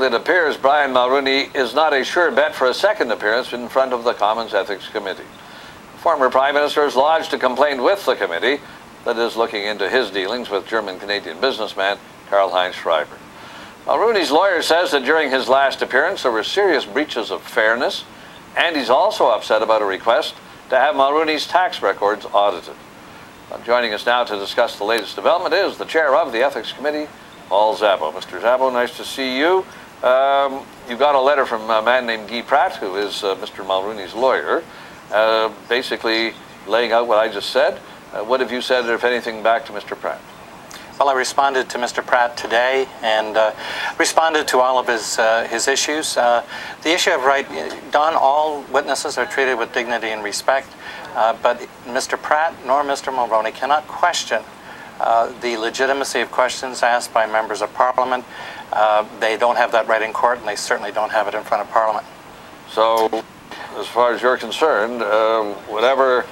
it appears Brian Mulroney is not a sure bet for a second appearance in front of the Commons Ethics Committee. The former Prime Minister has lodged a complaint with the committee that is looking into his dealings with German-Canadian businessman Karl-Heinz Schreiber. Mulroney's lawyer says that during his last appearance there were serious breaches of fairness, and he's also upset about a request to have Mulroney's tax records audited. Joining us now to discuss the latest development is the chair of the Ethics Committee, Paul Szabo. Mr. Szabo, nice to see you. You got a letter from a man named Guy Pratt, who is Mr. Mulroney's lawyer, basically laying out what I just said. What have you said, if anything, back to Mr. Pratt? Well, I responded to Mr. Pratt today and responded to all of his issues. The issue of right, Don, all witnesses are treated with dignity and respect, but Mr. Pratt nor Mr. Mulroney cannot question the legitimacy of questions asked by members of Parliament. They don't have that right in court, and they certainly don't have it in front of Parliament. So, as far as you're concerned, whatever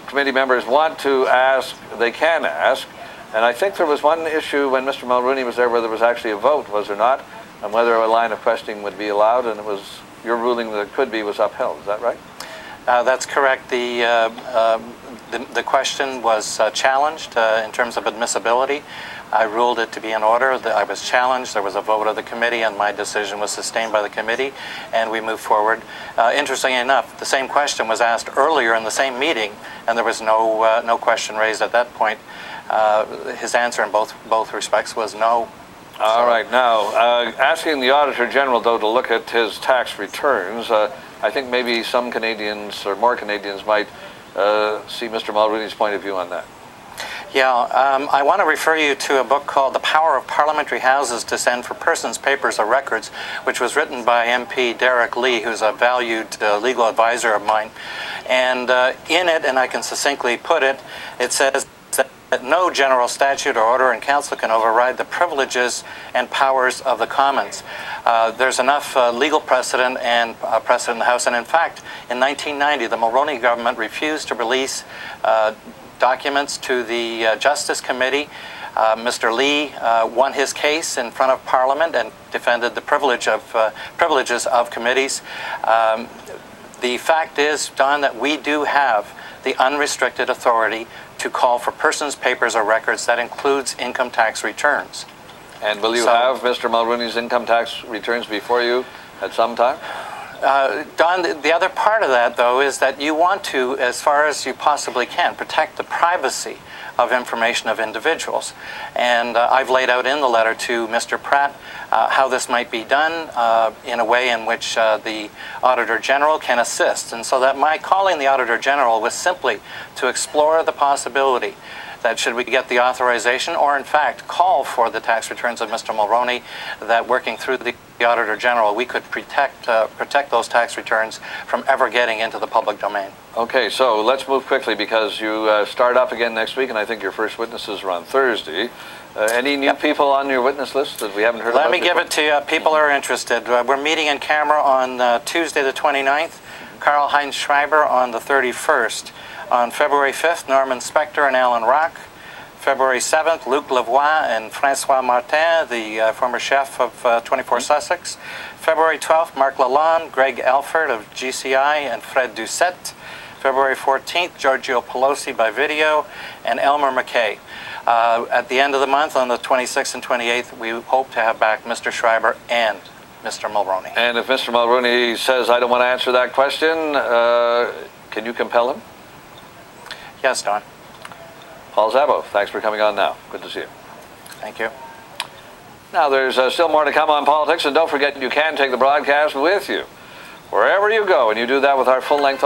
committee members want to ask, they can ask. And I think there was one issue when Mr. Mulroney was there where there was actually a vote, was there not, on whether a line of questioning would be allowed, and it was your ruling that it could be was upheld. Is that right? That's correct. The question was challenged in terms of admissibility. I ruled it to be in order. I was challenged. There was a vote of the committee, and my decision was sustained by the committee, and we moved forward. Interestingly enough, the same question was asked earlier in the same meeting, and there was no question raised at that point. His answer in both respects was no. All right. Now, asking the Auditor General, though, to look at his tax returns, I think maybe some Canadians, or more Canadians, might see Mr. Mulroney's point of view on that. Yeah, I want to refer you to a book called The Power of Parliamentary Houses to Send for Persons, Papers, or Records, which was written by MP Derek Lee, who's a valued legal advisor of mine. And in it, and I can succinctly put it, it says that no general statute or order in council can override the privileges and powers of the Commons. There's enough legal precedent and precedent in the House, and in fact, in 1990, the Mulroney government refused to release documents to the Justice Committee. Mr. Lee won his case in front of Parliament and defended the privileges of committees. The fact is, Don, that we do have the unrestricted authority to call for persons, papers, or records. That includes income tax returns. And will you have Mr. Mulroney's income tax returns before you at some time? Don, the other part of that, though, is that you want to, as far as you possibly can, protect the privacy of information of individuals. And I've laid out in the letter to Mr. Pratt how this might be done in a way in which the Auditor General can assist. And so that my calling the Auditor General was simply to explore the possibility that should we get the authorization, or in fact call for the tax returns of Mr. Mulroney, that working through the Auditor General, we could protect those tax returns from ever getting into the public domain. Okay, so let's move quickly because you start up again next week, and I think your first witnesses are on Thursday. Any new people on your witness list that we haven't heard about? Let me give it to you. People are interested. We're meeting in camera on Tuesday the 29th, Karl-Heinz Schreiber on the 31st. On February 5th, Norman Spector and Alan Rock. February 7th, Luc Lavoie and François Martin, the former chef of 24 Sussex. February 12th, Marc Lalonde, Greg Alford of GCI, and Fred Doucette. February 14th, Giorgio Pelosi by video, and Elmer MacKay. At the end of the month, on the 26th and 28th, we hope to have back Mr. Schreiber and Mr. Mulroney. And if Mr. Mulroney says, I don't want to answer that question, can you compel him? Yes, Don. Paul Szabo, thanks for coming on now. Good to see you. Thank you. Now, there's still more to come on politics, and don't forget you can take the broadcast with you wherever you go, and you do that with our full-length